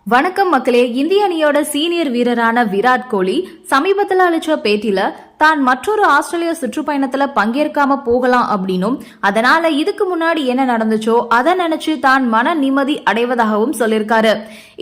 வணக்கம் மக்களே. இந்திய அணியோட சீனியர் வீரரான விராட் கோலி சமீபத்தில் அளிச்ச பேட்டியில தான் மற்றொரு ஆஸ்திரேலிய சுற்றுப்பயணத்துல பங்கேற்காம போகலாம் அப்படின்னும் அதனால இதுக்கு முன்னாடி என்ன நடந்துச்சோ அதை நினைச்சு தான் மன நிம்மதி அடைவதாகவும் சொல்லியிருக்காரு.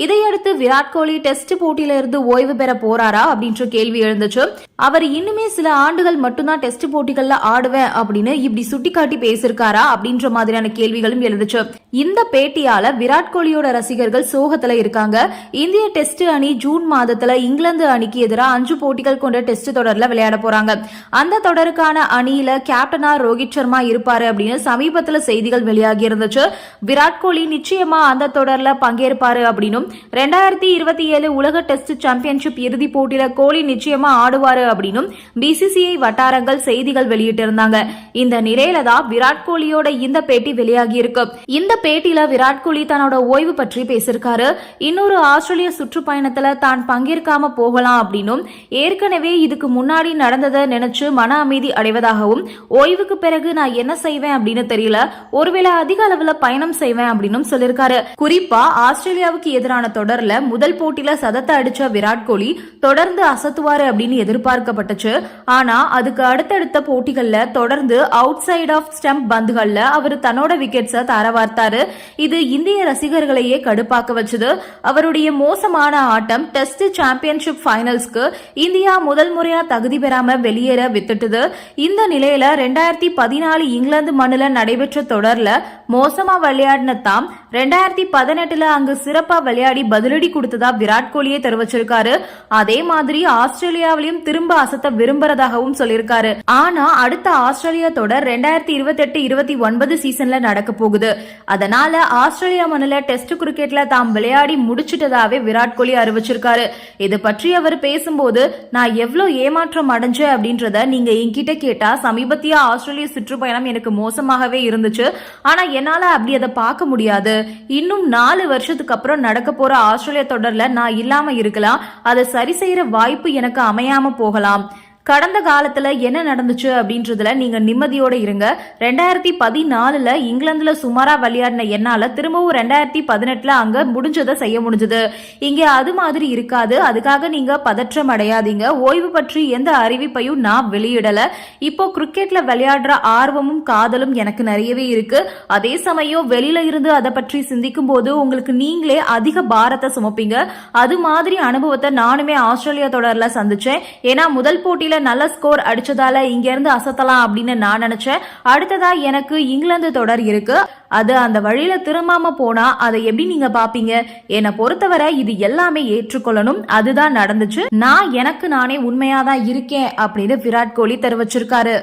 இதையடுத்து விராட் கோலி டெஸ்ட் போட்டியில இருந்து ஓய்வு பெற போறாரா அப்படின்ற கேள்வி எழுந்துச்சு. அவர் இன்னுமே சில ஆண்டுகள் மட்டும்தான் டெஸ்ட் போட்டிகள்ல ஆடுவேன் அப்படின்னு இப்படி சுட்டிக்காட்டி பேசிருக்காரா அப்படின்ற மாதிரியான கேள்விகளும் எழுந்துச்சு. இந்த பேட்டியால விராட் கோலியோட ரசிகர்கள் சோகத்துல இருக்காங்க. இந்திய டெஸ்ட் அணி ஜூன் மாதத்துல இங்கிலாந்து அணிக்கு எதிராக 5 போட்டிகள் கொண்ட டெஸ்ட் தொடர்ல விளையாட போறாங்க. அந்த தொடருக்கான அணியில கேப்டனா ரோஹித் சர்மா இருப்பாரு அப்படின்னு சமீபத்துல செய்திகள் வெளியாகி இருந்துச்சு. விராட் கோலி நிச்சயமா அந்த தொடர்ல பங்கேற்பாரு அப்படின்னும் 2027 உலக டெஸ்ட் சாம்பியன்ஷிப் இறுதி போட்டியில கோலி நிச்சயமா ஆடுவாரு அப்படின்னும் பிசிசிஐ வட்டாரங்கள் செய்திகள் வெளியிட்டிருந்தாங்க. இந்த நிலையில தான் விராட் கோலியோட இந்த பேட்டி வெளியாகி இருக்கு. இந்த பேட்டியில விராட் கோலி தன்னோட ஓய்வு பற்றி பேசியிருக்காரு. இன்னொரு ஆஸ்திரேலிய சுற்றுப்பயணத்துல தான் பங்கேற்காம போகலாம் அப்படின்னும் ஏற்கனவே இதுக்கு முன்னாடி நடந்ததை நினைச்சு மன அமைதி அடைவதாகவும் ஓய்வுக்கு பிறகு நான் என்ன செய்வேன் அப்படின்னு தெரியல, ஒருவேளை அதிக அளவுல பயணம் செய்வேன் அப்படின்னு சொல்லியிருக்காரு. குறிப்பா ஆஸ்திரேலியாவுக்கு எதிரான தொடர்ல முதல் போட்டியில சதத்தை அடிச்ச விராட் கோலி தொடர்ந்து அசத்துவாரு அப்படின்னு எதிர்பார்க்கப்பட்டுச்சு. ஆனா அதுக்கு அடுத்தடுத்த போட்டிகள்ல தொடர்ந்து அவுட் சைட் ஆஃப் ஸ்டம்ப் பந்துகள்ல அவர் தன்னோட விக்கெட்ஸை தரவார்த்தாரு. இது இந்திய ரசிகர்களையே கடுப்பாக்க வச்சது. அவருடைய மோசமான ஆட்டம் டெஸ்ட் சாம்பியன்ஷிப் ஃபைனல்ஸ்க்கு இந்தியா முதல் முறையா தகுதி பெறாம வெளியேற வித்துட்டது. இந்த நிலையில 2014 இங்கிலாந்து மண்ணில நடைபெற்ற தொடர்ல மோசமா விளையாடின தாம் 2018 அங்கு சிறப்பா விளையாடி பதிலடி கொடுத்ததா விராட் கோலியே தெரிவிச்சிருக்காரு. அதே மாதிரி ஆஸ்திரேலியாவிலையும் திரும்ப அசத்த விரும்புறதாகவும் சொல்லியிருக்காரு. ஆனா அடுத்த ஆஸ்திரேலியா தொடர் 2028-29 சீசன்ல நடக்க போகுது. அதனால ஆஸ்திரேலியா மண்ணில டெஸ்ட் கிரிக்கெட்ல தாம் விளையாடி முடிச்சிட்டதாவே விராட் கோலி அறிவிச்சிருக்காரு. இது பற்றி அவர் பேசும்போது, நான் எவ்வளவு ஏமாற்றம் அடைஞ்சேன் அப்படின்றத நீங்க என்கிட்ட கேட்டா சமீபத்திய ஆஸ்திரேலிய சுற்றுப்பயணம் எனக்கு மோசமாகவே இருந்துச்சு. ஆனா என்னால அப்படி அதை பார்க்க முடியாது. இன்னும் 4 வருஷத்துக்கு அப்புறம் நடக்க போற ஆஸ்திரேலிய தொடர்ல நான் இல்லாம இருக்கலாம். அதை சரி செய்யற வாய்ப்பு எனக்கு அமையாம போகலாம். கடந்த காலத்துல என்ன நடந்துச்சு அப்படின்றதுல நீங்க நிம்மதியோட இருங்க. 2014 இங்கிலாந்துல சுமாரா விளையாடின என்னால திரும்பவும் 2018 அங்க முடிஞ்சதை செய்ய முடிஞ்சது. இங்க அது மாதிரி இருக்காது. அதுக்காக நீங்க பதற்றம் அடையாதீங்க. ஓய்வு பற்றி எந்த அறிவிப்பையும் நான் வெளியிடல. இப்போ கிரிக்கெட்ல விளையாடுற ஆர்வமும் காதலும் எனக்கு நிறையவே இருக்கு. அதே சமயம் வெளியில இருந்து அதை பற்றி சிந்திக்கும் போது உங்களுக்கு நீங்களே அதிக பாரத்தை சுமப்பீங்க. அது மாதிரி அனுபவத்தை நானுமே ஆஸ்திரேலியா தொடர்ல சந்திச்சேன். ஏன்னா முதல் போட்டியில நல்ல ஸ்கோர் அடிச்சதால இங்க இருந்து அசத்தலாம் அப்படின்னு நான் நினைச்சேன். அடுத்ததா எனக்கு இங்கிலாந்து தொடர் இருக்கு. அது அந்த வழியில திரும்பாம போனா அதை எப்படி நீங்க பாப்பீங்க? என்னை பொறுத்தவரை இது எல்லாமே ஏற்றுக்கொள்ளணும். அதுதான் நடந்துச்சு. நான் எனக்கு நானே உண்மையாதான் இருக்கேன் அப்படின்னு விராட் கோலி தெரிவிச்சிருக்காரு.